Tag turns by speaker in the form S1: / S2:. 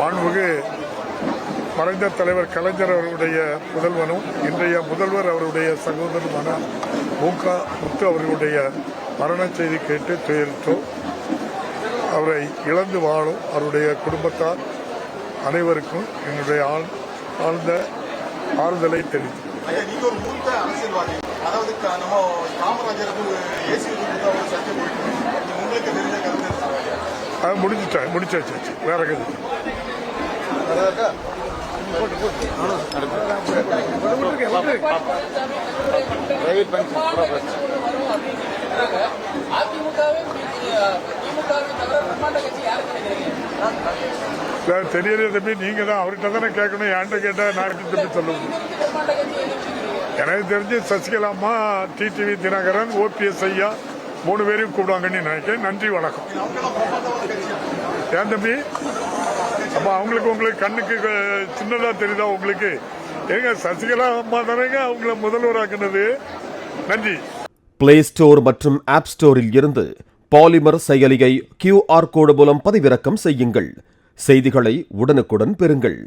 S1: மாண்புமிகு மறைந்த தலைவர் கலைஞர் அவர்களுடைய முதல்வனும் இன்றைய முதல்வர் அவருடைய சகோதரருமான முத்து அவர்களுடைய மரண செய்தி கேட்டு துயரித்தோம். அவரை இழந்து வாழும் அவருடைய குடும்பத்தார் அனைவருக்கும் என்னுடைய ஆழ்ந்த ஆறுதலை தெரிவித்தோம். முடிச்சாச்சு வேற கதை. தெரியல தம்பி, நீங்க தான் அவர்கிட்ட தானே கேட்கணும். என்கிட்ட கேட்டா நான் தம்பி சொல்லுவோம். எனக்கு தெரிஞ்சு சசிகலா அம்மா, டிடிவி தினகரன், ஓபிஎஸ் ஐயா 3 பேரையும் கூப்பிடுவாங்கன்னு நினைக்கிறேன். நன்றி, வணக்கம். ஏன் தம்பி, அப்ப உங்களுக்கு கண்ணுக்கு சின்னதா தெரியுதா உங்களுக்கு? ஏங்க சசிகலா அம்மா தானேங்க அவங்கள முதல்வராக்குனது. நன்றி.
S2: பிளே ஸ்டோர் மற்றும் ஆப் ஸ்டோரில் இருந்து பாலிமர் செயலியை QR கோடு மூலம் பதிவிறக்கம் செய்யுங்கள். செய்திகளை உடனுக்குடன் பெறுங்கள்.